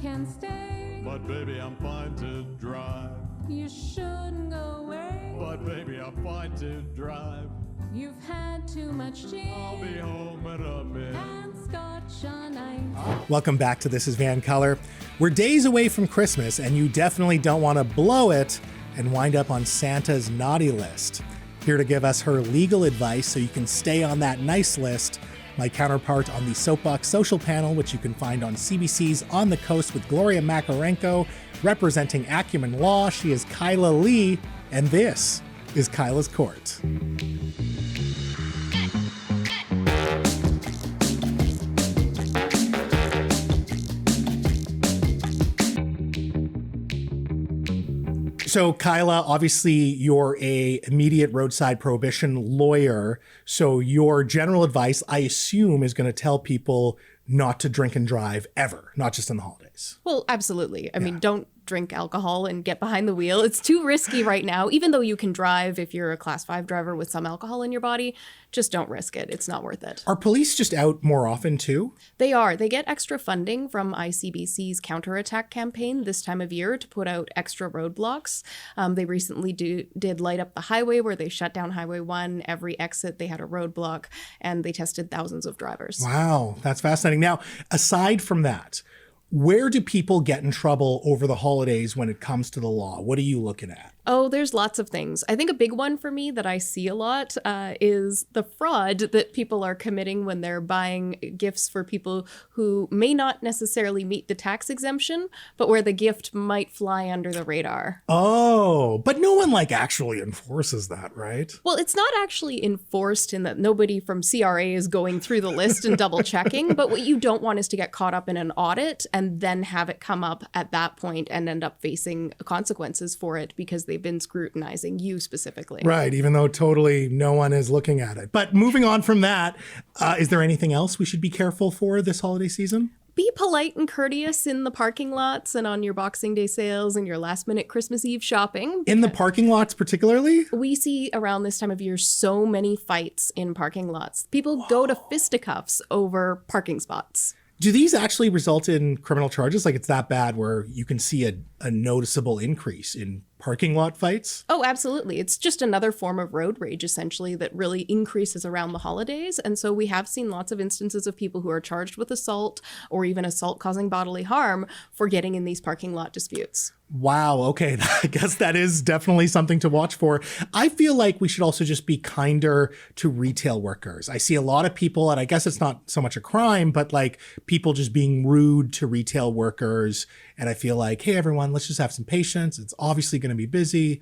can stay. But baby, I'm fine to drive. You shouldn't go away. But baby, I'm fine to drive. You've had too much gin. I'll be home in a bit. And scotch on ice. Welcome back to This is VANCOLOUR. We're days away from Christmas, and you definitely don't want to blow it and wind up on Santa's naughty list. Here to give us her legal advice so you can stay on that nice list, my counterpart on the Soapbox Social panel, which you can find on CBC's On the Coast with Gloria Makarenko, representing Acumen Law. She is Kyla Lee, and this is Kyla's Court. So Kyla, obviously you're a immediate roadside prohibition lawyer. So your general advice, I assume, is going to tell people not to drink and drive ever, not just in the holidays. Well, absolutely. I mean, don't drink alcohol and get behind the wheel. It's too risky right now. Even though you can drive if you're a class 5 driver with some alcohol in your body, just don't risk it. It's not worth it. Are police just out more often too? They are. They get extra funding from ICBC's counterattack campaign this time of year to put out extra roadblocks. They recently did Light Up the Highway, where they shut down Highway 1. Every exit, they had a roadblock, and they tested thousands of drivers. Wow, that's fascinating. Now, aside from that, where do people get in trouble over the holidays when it comes to the law? What are you looking at? Oh, there's lots of things. I think a big one for me that I see a lot is the fraud that people are committing when they're buying gifts for people who may not necessarily meet the tax exemption, but where the gift might fly under the radar. Oh, but no one actually enforces that, right? Well, it's not actually enforced in that nobody from CRA is going through the list and double checking, but what you don't want is to get caught up in an audit and then have it come up at that point and end up facing consequences for it because they've been scrutinizing you specifically. Right, even though totally no one is looking at it. But moving on from that, is there anything else we should be careful for this holiday season? Be polite and courteous in the parking lots and on your Boxing Day sales and your last minute Christmas Eve shopping. In the parking lots particularly? We see around this time of year so many fights in parking lots. People go to fisticuffs over parking spots. Do these actually result in criminal charges? It's that bad where you can see a noticeable increase in parking lot fights? Oh, absolutely. It's just another form of road rage, essentially, that really increases around the holidays. And so we have seen lots of instances of people who are charged with assault or even assault causing bodily harm for getting in these parking lot disputes. Wow. Okay. I guess that is definitely something to watch for. I feel like we should also just be kinder to retail workers. I see a lot of people, and I guess it's not so much a crime, but people just being rude to retail workers. And I feel like, hey, everyone, let's just have some patience. It's obviously going to be busy.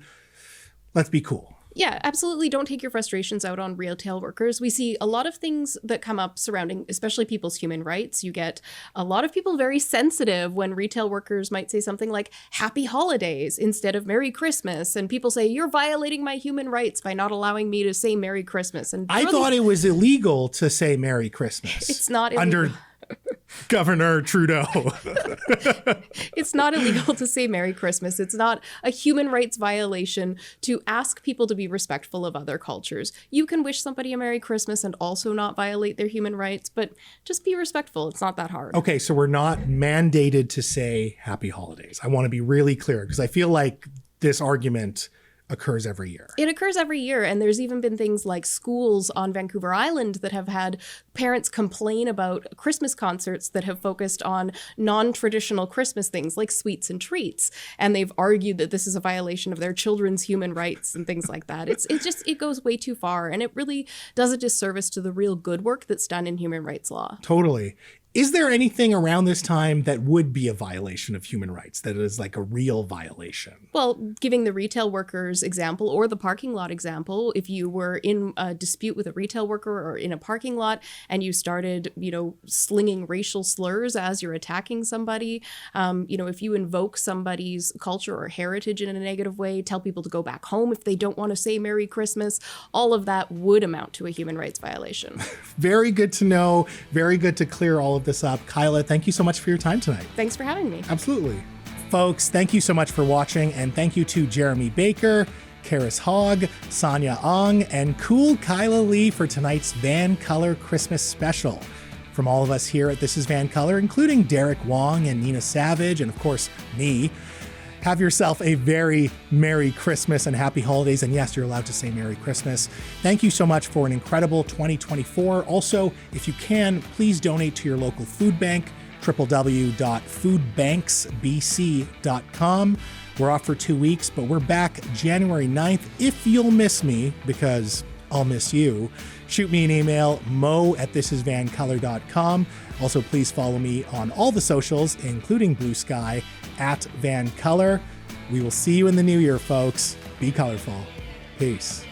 Let's be cool. Yeah, absolutely. Don't take your frustrations out on retail workers. We see a lot of things that come up surrounding, especially people's human rights. You get a lot of people very sensitive when retail workers might say something like Happy Holidays instead of Merry Christmas. And people say, you're violating my human rights by not allowing me to say Merry Christmas. And I thought it was illegal to say Merry Christmas. It's not illegal. Under Governor Trudeau. It's not illegal to say Merry Christmas. It's not a human rights violation to ask people to be respectful of other cultures. You can wish somebody a Merry Christmas and also not violate their human rights, but just be respectful. It's not that hard. Okay, so we're not mandated to say Happy Holidays. I want to be really clear because I feel like this argument occurs every year. It occurs every year, and there's even been things like schools on Vancouver Island that have had parents complain about Christmas concerts that have focused on non-traditional Christmas things like sweets and treats, and they've argued that this is a violation of their children's human rights and things like that. It goes way too far, and it really does a disservice to the real good work that's done in human rights law. Totally. Is there anything around this time that would be a violation of human rights, that is a real violation? Well, giving the retail workers example or the parking lot example, if you were in a dispute with a retail worker or in a parking lot and you started, slinging racial slurs as you're attacking somebody, if you invoke somebody's culture or heritage in a negative way, tell people to go back home if they don't want to say Merry Christmas, all of that would amount to a human rights violation. Very good to know. Very good to clear all of this up. Kyla, thank you so much for your time tonight. Thanks for having me. Absolutely. Folks, thank you so much for watching, and thank you to Jeremy Baker, Karis Hogg, Sonia Ong, and cool Kyla Lee for tonight's VANCOLOUR Christmas special. From all of us here at This Is VANCOLOUR, including Derek Wong and Nina Savage, and of course, me, have yourself a very Merry Christmas and Happy Holidays. And yes, you're allowed to say Merry Christmas. Thank you so much for an incredible 2024. Also, if you can, please donate to your local food bank, www.foodbanksbc.com. We're off for 2 weeks, but we're back January 9th. If you'll miss me, because I'll miss you, shoot me an email, mo@thisisvancolour.com. Also, please follow me on all the socials, including Blue Sky, @VANCOLOUR. We will see you in the new year, folks. Be colorful. Peace.